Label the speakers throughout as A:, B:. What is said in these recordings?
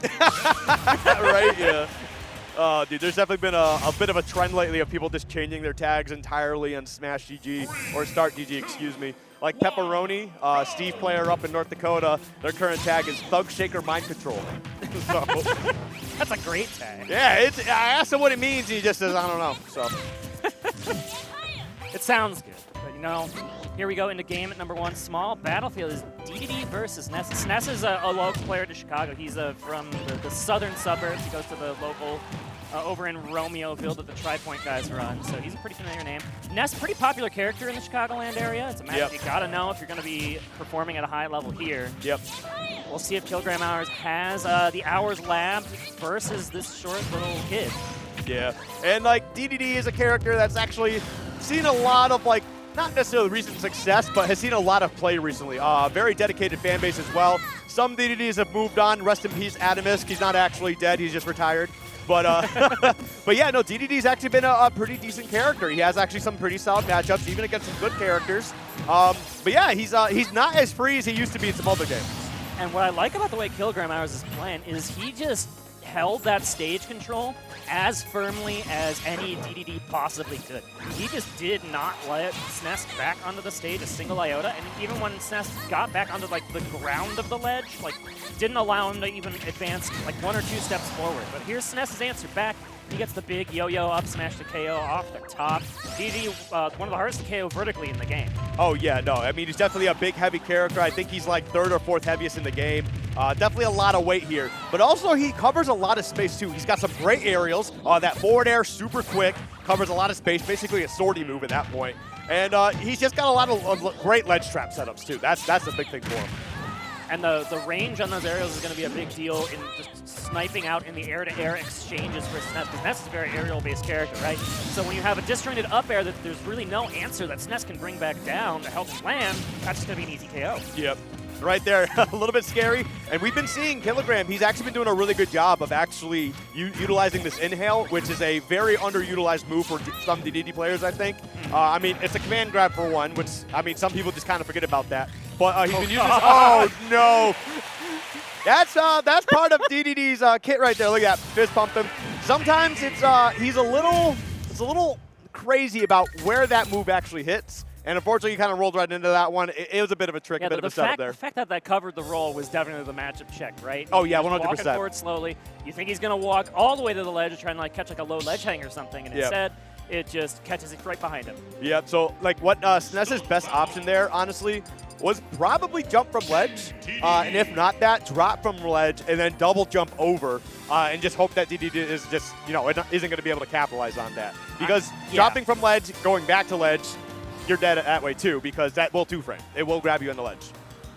A: Right, yeah. Oh, dude, there's definitely been a bit of a trend lately of people just changing their tags entirely on Smash GG, or Start GG, excuse me. Like Pepperoni, Steve player up in North Dakota, their current tag is Thug Shaker Mind Control. So,
B: that's a great tag.
A: Yeah, I asked him what it means, and he just says, I don't know. So.
B: It sounds good, but you know, here we go into game at number 1. Small Battlefield is Dedede versus Ness. S.N.E.S.s is a local player to Chicago. He's from the southern suburbs. He goes to the local over in Romeoville that the Tri-Point guys run, so he's a pretty familiar name. Ness, pretty popular character in the Chicagoland area. It's a match you gotta know if you're gonna be performing at a high level here.
A: Yep.
B: We'll see if KilogramHours has the Hours Lab versus this short little kid.
A: Yeah, and like Dedede is a character that's actually seen a lot of like, not necessarily recent success, but has seen a lot of play recently. Very dedicated fan base as well. Some Dededes have moved on. Rest in peace, Adamus. He's not actually dead. He's just retired. But but yeah, no, Dedede's actually been a pretty decent character. He has actually some pretty solid matchups, even against some good characters. But yeah, he's not as free as he used to be in some other games.
B: And what I like about the way KilogramHours is playing is he just held that stage control as firmly as any Dedede possibly could. He just did not let S.N.E.S. back onto the stage a single iota, and even when S.N.E.S. got back onto like the ground of the ledge, like didn't allow him to even advance like 1 or 2 steps forward. But here's S.N.E.S.'s answer back. He gets the big yo-yo up smash to KO off the top. Dedede, one of the hardest to KO vertically in the game.
A: Oh yeah, no, I mean, he's definitely a big, heavy character. I think he's like 3rd or 4th heaviest in the game. Definitely a lot of weight here. But also, he covers a lot of space too. He's got some great aerials. That forward air, super quick, covers a lot of space, basically a sortie move at that point. And he's just got a lot of great ledge trap setups too. That's a big thing for him.
B: And the range on those aerials is going to be a big deal in just sniping out in the air-to-air exchanges for S.N.E.S. because Ness is a very aerial-based character, right? So when you have a disjointed up air that there's really no answer that S.N.E.S. can bring back down to help him land, that's just going to be an easy KO.
A: Yep. Right there, a little bit scary. And we've been seeing Kilogram, he's actually been doing a really good job of actually utilizing this inhale, which is a very underutilized move for some Dedede players, I think. I mean, it's a command grab for one, which, I mean, some people just kind of forget about that. But he's been using this, oh no! That's part of Dedede's kit right there. Look at that, fist pump him. Sometimes he's a little crazy about where that move actually hits. And unfortunately, he kind of rolled right into that one. It was a bit of a trick, a bit of a setup there.
B: The fact that that covered the roll was definitely the matchup check, right?
A: Oh, yeah, 100%.
B: Walking forward slowly. You think he's going to walk all the way to the ledge, trying to like catch like a low ledge hang or something, and instead, it just catches it right behind him. Yep,
A: so like what S.N.E.S.s best option there, honestly, was probably jump from ledge, and if not that, drop from ledge, and then double jump over, and just hope that Dedede is just, you know, isn't going to be able to capitalize on that. Because dropping from ledge, going back to ledge, you're dead that way too, because that will two-frame. It will grab you on the ledge.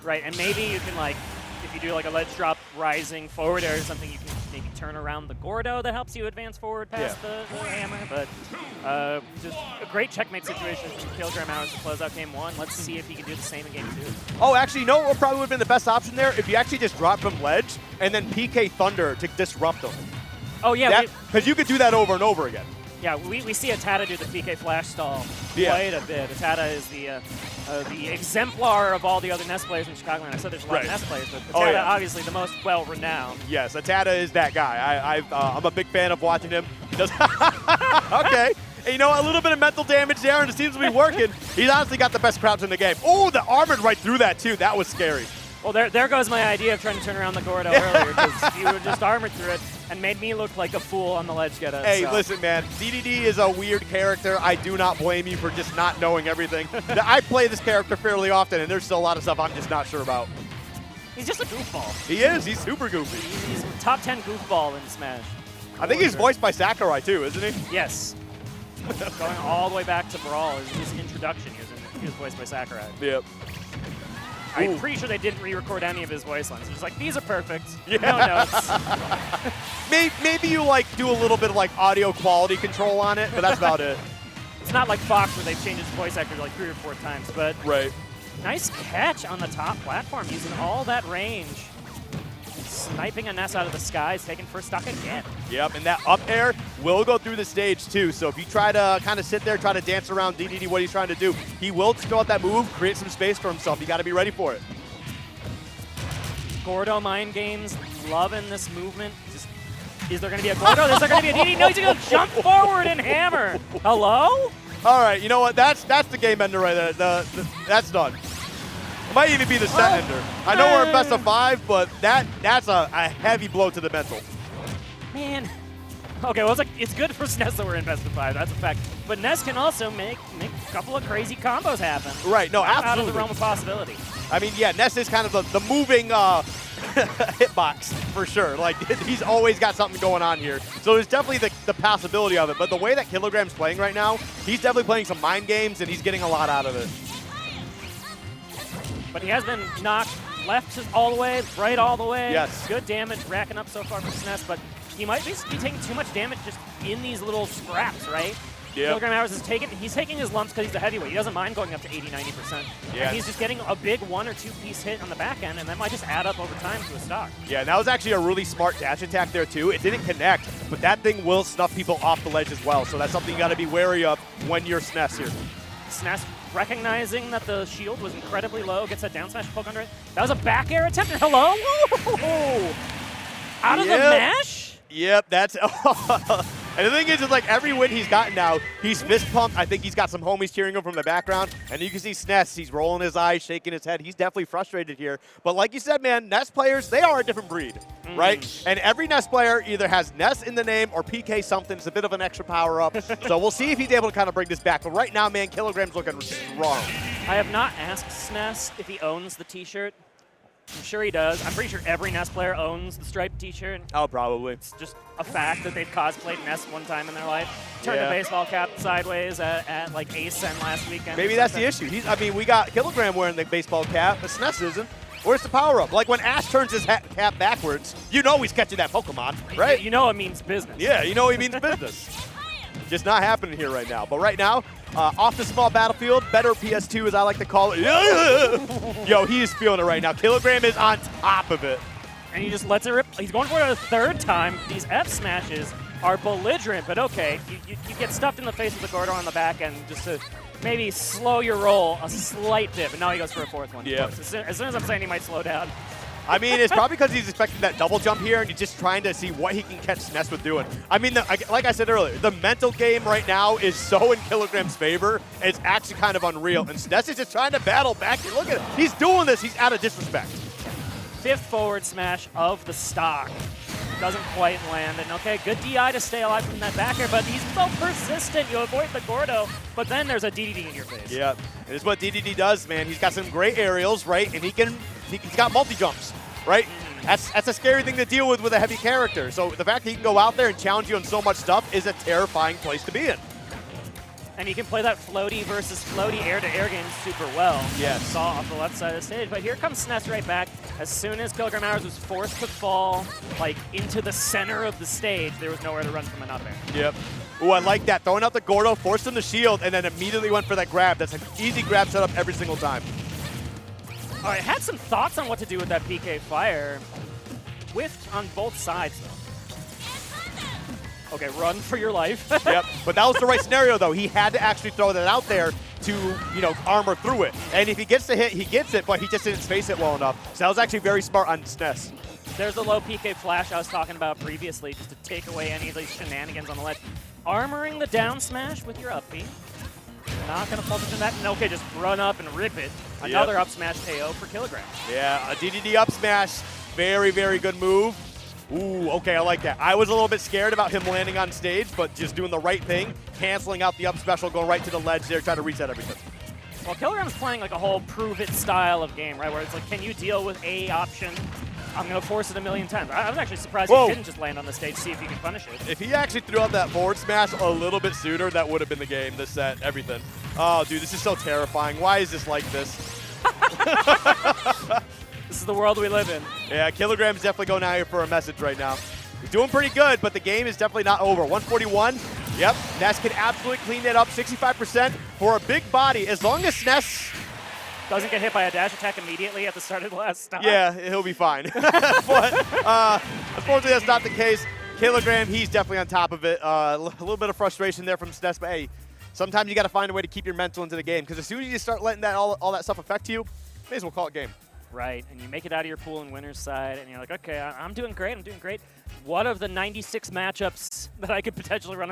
B: Right, and maybe you can, like, if you do like a ledge drop rising forward air or something, you can maybe turn around the Gordo that helps you advance forward past the hammer. But just a great checkmate situation from KilogramHours to close out game 1. Let's see if he can do the same in game 2.
A: Oh, actually, you know what probably would have been the best option there? If you actually just drop from ledge and then PK Thunder to disrupt them.
B: Oh, yeah.
A: Because you could do that over and over again.
B: Yeah, we see Atata do the PK flash stall quite a bit. Atata is the exemplar of all the other Ness players in Chicago. And I said there's a lot of Ness players, but Atata obviously the most well-renowned.
A: Yes, Atata is that guy. I'm a big fan of watching him. He does okay. And you know, a little bit of mental damage there, and it seems to be working. He's honestly got the best crouch in the game. Oh, the armored right through that, too. That was scary.
B: Well, there goes my idea of trying to turn around the Gordo earlier, because you were just armored through it and made me look like a fool on the ledge get up.
A: Hey, listen, man. Dedede is a weird character. I do not blame you for just not knowing everything. I play this character fairly often, and there's still a lot of stuff I'm just not sure about.
B: He's just a goofball.
A: He is. He's super goofy.
B: He's a top 10 goofball in Smash.
A: I think he's voiced by Sakurai, too, isn't he?
B: Yes. Going all the way back to Brawl is his introduction. He was voiced by Sakurai.
A: Yep.
B: I'm pretty sure they didn't re-record any of his voice lines. It's like, these are perfect. No notes.
A: Maybe you like do a little bit of like audio quality control on it, but that's about it.
B: It's not like Fox where they've changed his voice actor like 3 or 4 times, but nice catch on the top platform using all that range. Sniping a Ness out of the skies, taking first stock again.
A: Yep, and that up air will go through the stage too. So if you try to kind of sit there, try to dance around Dedede, what he's trying to do, he will throw out that move, create some space for himself. You got to be ready for it.
B: Gordo mind games loving this movement. Just, is there going to be a Gordo? Is there going to be a DD? No, he's going to jump forward and hammer. Hello?
A: All right, you know what? That's the game ender right there. That's done. It might even be the set ender. I know we're in best of 5, but that's a heavy blow to the mental.
B: Man. Okay, well, it's good for S.N.E.S. that we're in best of 5. That's a fact. But Ness can also make a couple of crazy combos happen.
A: Right, no, absolutely.
B: Out of the realm of possibility.
A: I mean, yeah, Ness is kind of the moving hitbox for sure. Like, he's always got something going on here. So there's definitely the possibility of it. But the way that Kilogram's playing right now, he's definitely playing some mind games, and he's getting a lot out of it.
B: But he has been knocked left all the way, right all the way.
A: Yes.
B: Good damage racking up so far for S.N.E.S., but he might be taking too much damage just in these little scraps, right?
A: Yeah.
B: KilogramHours is taking his lumps because he's a heavyweight. He doesn't mind going up to 80, 90%.
A: Yeah.
B: And he's just getting a big 1 or 2 piece hit on the back end, and that might just add up over time to a stock.
A: Yeah, and that was actually a really smart dash attack there too. It didn't connect, but that thing will snuff people off the ledge as well. So that's something you got to be wary of when you're S.N.E.S. here.
B: S.N.E.S. recognizing that the shield was incredibly low, gets that down smash poke under it. That was a back air attempt, and hello? Whoa! Out of the mash?
A: Yep, that's... And the thing is like every win he's gotten now, he's fist pumped. I think he's got some homies cheering him from the background. And you can see S.N.E.S., he's rolling his eyes, shaking his head. He's definitely frustrated here. But like you said, man, Ness players, they are a different breed, right? And every Ness player either has Ness in the name or PK something. It's a bit of an extra power-up. So we'll see if he's able to kind of bring this back. But right now, man, Kilogram's looking strong.
B: I have not asked S.N.E.S. if he owns the T-shirt. I'm sure he does. I'm pretty sure every Ness player owns the striped T-shirt.
A: Oh, probably.
B: It's just a fact that they've cosplayed Ness one time in their life. Turned a baseball cap sideways at like S.N.E.S. last weekend.
A: Maybe that's the issue. I mean, we got Kilogram wearing the baseball cap, but S.N.E.S. isn't. Where's the power-up? Like when Ash turns his cap backwards, you know he's catching that Pokemon, right?
B: You know it means business.
A: Yeah, you know he means business. Just not happening here right now. But right now, off the small battlefield, better PS2 as I like to call it. Yo, he is feeling it right now. Kilogram is on top of it.
B: And he just lets it rip. He's going for it a third time. These F smashes are belligerent, but okay. You get stuffed in the face with the Gordo on the back end just to maybe slow your roll a slight bit, but now he goes for a fourth one.
A: Yeah.
B: As soon as I'm saying he might slow down.
A: I mean, it's probably because he's expecting that double jump here, and he's just trying to see what he can catch S.N.E.S. with doing. I mean, like I said earlier, the mental game right now is so in Kilogram's favor, it's actually kind of unreal. And S.N.E.S. is just trying to battle back here. Look at it. He's doing this. He's out of disrespect.
B: 5th forward smash of the stock. Doesn't quite land. And okay, good DI to stay alive from that back air, but he's so persistent. You avoid the Gordo, but then there's a DDD in your face.
A: Yeah, it is what DDD does, man. He's got some great aerials, right? And he's got multi-jumps, right? That's a scary thing to deal with a heavy character. So the fact that he can go out there and challenge you on so much stuff is a terrifying place to be in.
B: And he can play that floaty versus floaty air-to-air game super well.
A: Yes.
B: Saw off the left side of the stage. But here comes S.N.E.S. right back. As soon as KilogramHours was forced to fall like into the center of the stage, there was nowhere to run from an up air.
A: Yep. Ooh, I like that. Throwing out the Gordo, forced him to shield, and then immediately went for that grab. That's an easy grab setup every single time.
B: All right, had some thoughts on what to do with that PK fire. Whiffed on both sides, though. Okay, run for your life.
A: Yep, but that was the right scenario, though. He had to actually throw that out there to, armor through it. And if he gets the hit, he gets it, but he just didn't space it well enough. So that was actually very smart on S.N.E.S.
B: There's the low PK flash I was talking about previously, just to take away any of these shenanigans on the ledge. Armoring the down smash with your up B. Not going to fall into that. And okay, just run up and rip it. Another up smash KO for Kilogram.
A: Yeah, a DDD up smash. Very, very good move. Ooh, okay, I like that. I was a little bit scared about him landing on stage, but just doing the right thing, canceling out the up special, going right to the ledge there, trying to reset everything.
B: Well, Kilogram's playing like a whole prove-it style of game, right, where it's like, can you deal with A option? I'm going to force it a million times. I was actually surprised he didn't just land on the stage, see if he can punish it. If
A: he actually threw out that forward smash a little bit sooner, that would have been the game, this set, everything. Oh, dude, this is so terrifying. Why is this like this?
B: This is the world we live in.
A: Yeah, Kilogram's definitely going out here for a message right now. He's doing pretty good, but the game is definitely not over. 141. Yep, Ness can absolutely clean that up. 65% for a big body. As long as Ness
B: doesn't get hit by a dash attack immediately at the start of the last stop.
A: Yeah, he'll be fine. But unfortunately, that's not the case. Kilogram, he's definitely on top of it. A little bit of frustration there from S.N.E.S., but hey, sometimes you got to find a way to keep your mental into the game, because as soon as you start letting that all that stuff affect you, may as well call it game.
B: right? And you make it out of your pool in winner's side, and you're like, okay, I'm doing great. I'm doing great. What of the 96 matchups that I could potentially run